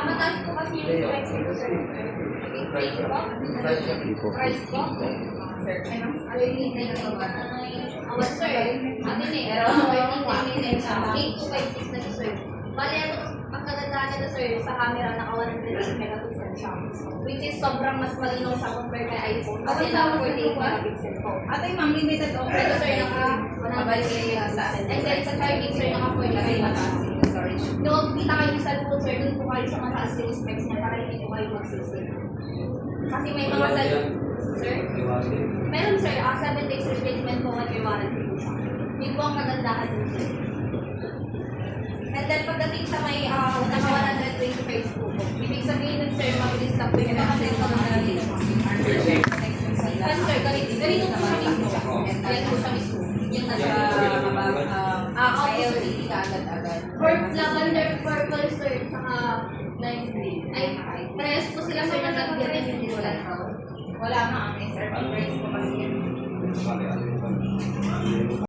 Mataas po kasi yung specs ko, sir. Price ko? Sir, ano? Ayun, awan, sir. Atin eh. Pero, 8256 na siya, sir. Bale, ang kagandahan nito, sir, sa camera, naka 108 megapixel siya. Which is sobrang mas malinaw siya compare kay iPhone. Kasi naka 48 megapixel po. Ate, ma'am, limited Ito, okay. sir, naka 128. And then, sa charging, sir, naka 48 mataas yung storage. Doon, kita kayo sa likod, sir, doon po kayo sa mataas yung specs niya para hindi po kayo magsisig. Kasi may mga sir, meron, sir, 7 days replacement po at may warranty po siya. Yun po ang kagandahan po, sir. And then pagdating sa may naka 120 Hz po, ibig sabihin nun, sir, mabilis lang po yung access po ng ganito. Kasi, sir, ganito po siya mismo. Yan po siya mismo. Yung nasa LCD ka agad-agad. lavender purple, sir, saka lime green. Ay, parehas po sila, sir, na nag-get and hindi wala. Wala nga ang SRP price ko kasi